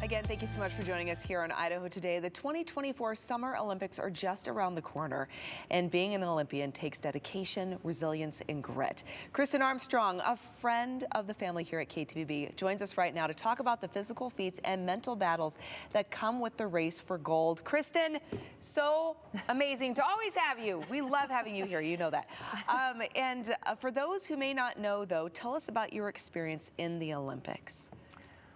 Again, thank you so much for joining us here on Idaho Today. The 2024 Summer Olympics are just around the corner, and being an Olympian takes dedication, resilience, and grit. Kristin Armstrong, a friend of the family here at KTVB, joins us right now to talk about the physical feats and mental battles that come with the race for gold. Kristin, so amazing to always have you. We love having you here, you know that. For those who may not know, though, tell us about your experience in the Olympics.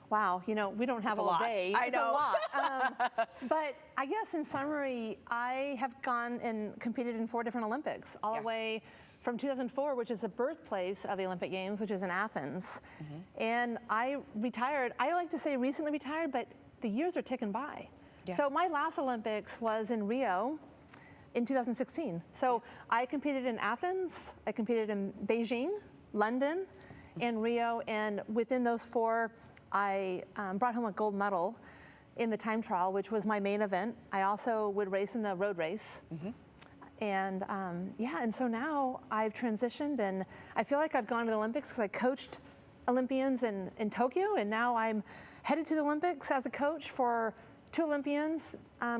Wow, you know, we don't have all day. I know. It's a lot. But I guess in summary, I have gone and competed in 4 different Olympics, all the way from 2004, which is the birthplace of the Olympic Games, which is in Athens. And I retired, I like to say recently retired, but the years are ticking by. So my last Olympics was in Rio in 2016. So I competed in Athens, I competed in Beijing, London, and Rio, and within those 4, I brought home a gold medal in the time trial, which was my main event. I also would race in the road race. And and so now I've transitioned, and I feel like I've gone to the Olympics because I coached Olympians in Tokyo, and now I'm headed to the Olympics as a coach for 2 Olympians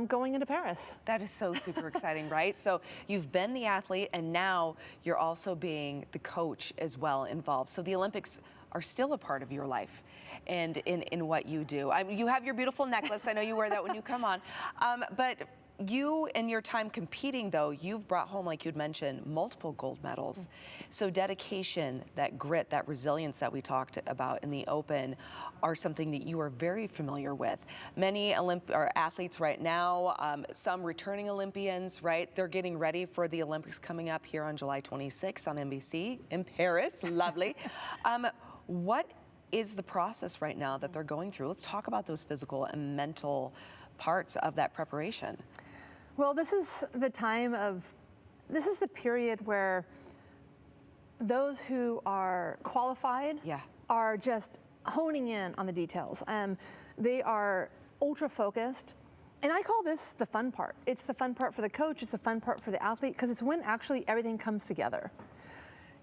going into Paris. That is so super exciting, right? So you've been the athlete, and now you're also being the coach as well involved. So the Olympics are still a part of your life and in what you do. I mean, you have your beautiful necklace. I know you wear that when you come on. But you, in your time competing, though, you've brought home, like you'd mentioned, multiple gold medals. So dedication, that grit, that resilience that we talked about in the Open are something that you are very familiar with. Many athletes right now, some returning Olympians, right? They're getting ready for the Olympics coming up here on July 26th on NBC in Paris. Lovely. What is the process right now that they're going through? Let's talk about those physical and mental parts of that preparation. Well, this is the period where those who are qualified are just honing in on the details. They are ultra focused. And I call this the fun part. It's the fun part for the coach, it's the fun part for the athlete, because it's when actually everything comes together.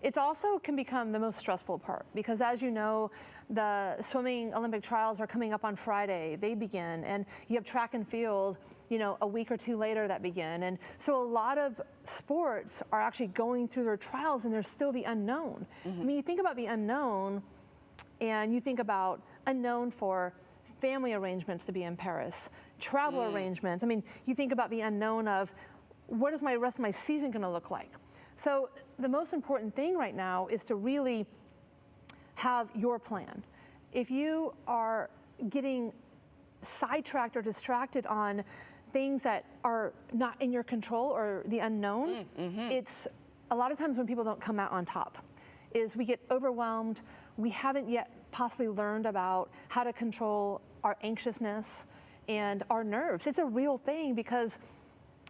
It also can become the most stressful part because, as you know, the swimming Olympic trials are coming up on Friday. They begin, and you have track and field, you know, a week or 2 later that begin. And so a lot of sports are actually going through their trials, and there's still the unknown. I mean, you think about the unknown, and you think about unknown for family arrangements to be in Paris, travel arrangements. I mean, you think about the unknown of what is my rest of my season going to look like. So the most important thing right now is to really have your plan. If you are getting sidetracked or distracted on things that are not in your control or the unknown, it's a lot of times when people don't come out on top, is we get overwhelmed. We haven't yet possibly learned about how to control our anxiousness and our nerves. It's a real thing because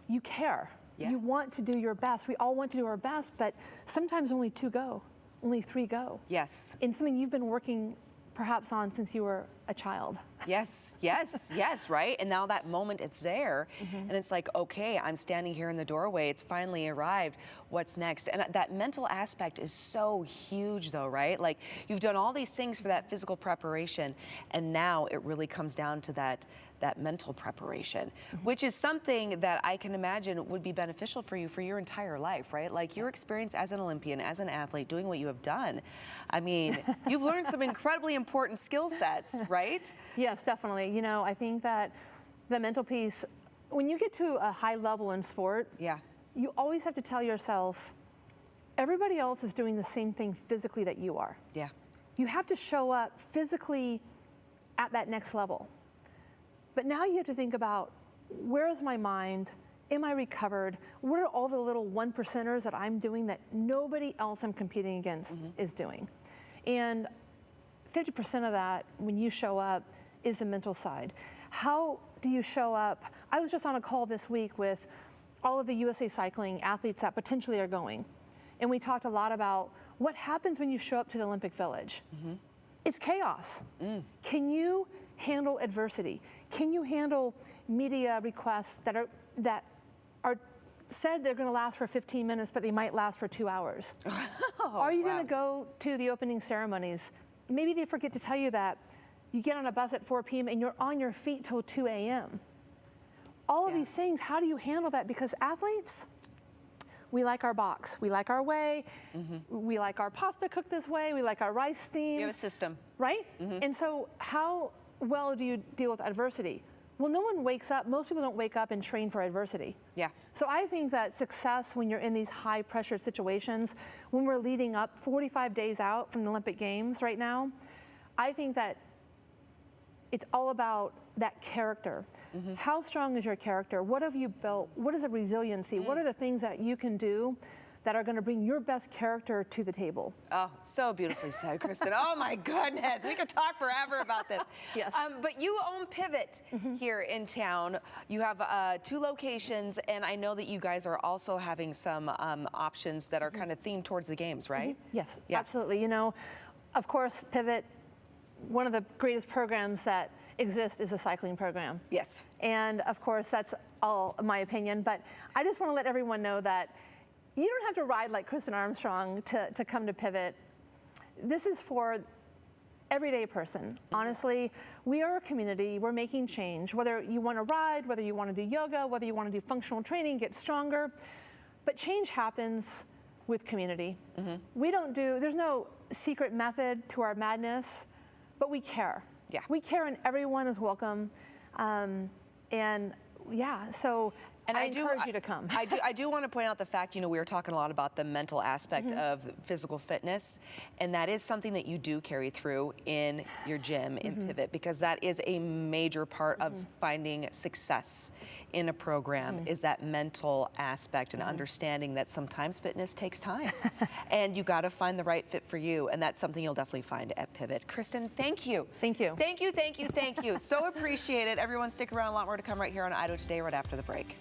you care. You want to do your best. We all want to do our best, but sometimes only 2 go, only 3 go. Yes. In something you've been working perhaps on since you were a child. Yes, yes, yes, right? And now that moment, it's there. And it's like, okay, I'm standing here in the doorway. It's finally arrived. What's next? And that mental aspect is so huge, though, right? Like, you've done all these things for that physical preparation, and now it really comes down to that mental preparation, which is something that I can imagine would be beneficial for you for your entire life, right? Like your experience as an Olympian, as an athlete, doing what you have done. I mean, you've learned some incredibly important skill sets, right? Yes, definitely. You know, I think that the mental piece, when you get to a high level in sport, you always have to tell yourself, everybody else is doing the same thing physically that you are. You have to show up physically at that next level. But now you have to think about, where is my mind? Am I recovered? What are all the little 1%ers that I'm doing that nobody else I'm competing against is doing? And 50% of that, when you show up, is the mental side. How do you show up? I was just on a call this week with all of the USA Cycling athletes that potentially are going. And we talked a lot about what happens when you show up to the Olympic Village. It's chaos. Can you handle adversity? Can you handle media requests that are said they're going to last for 15 minutes, but they might last for 2 hours? Are you going to go to the opening ceremonies? Maybe they forget to tell you that you get on a bus at 4 p.m. and you're on your feet till 2 a.m. All of these things, how do you handle that? Because athletes, we like our box, we like our way, we like our pasta cooked this way, we like our rice steamed. You have a system. Right? And so how well do you deal with adversity? Well, no one wakes up, most people don't wake up and train for adversity. Yeah. So I think that success when you're in these high pressure situations, when we're leading up 45 days out from the Olympic Games right now, I think that it's all about that character. How strong is your character? What have you built? What is the resiliency? What are the things that you can do that are going to bring your best character to the table? Oh, so beautifully said, Kristin. Oh my goodness, we could talk forever about this. Yes. But you own Pivot here in town. You have 2 locations, and I know that you guys are also having some options that are kind of themed towards the games, right? Yes, absolutely. You know, of course, Pivot, one of the greatest programs that exist is a cycling program. Yes. And of course, that's all my opinion, but I just want to let everyone know that you don't have to ride like Kristin Armstrong to come to Pivot. This is for everyday person. Honestly, we are a community, we're making change. Whether you want to ride, whether you want to do yoga, whether you want to do functional training, get stronger, but change happens with community. There's no secret method to our madness, but we care. Yeah. We care and everyone is welcome. And yeah, so And I encourage you to come. I do want to point out the fact, we were talking a lot about the mental aspect of physical fitness, and that is something that you do carry through in your gym in Pivot, because that is a major part of finding success in a program, is that mental aspect and understanding that sometimes fitness takes time and you got to find the right fit for you, and that's something you'll definitely find at Pivot. Kristin, thank you. Thank you. Thank you, thank you, thank you. So appreciate it. Everyone stick around, a lot more to come right here on Idaho Today right after the break.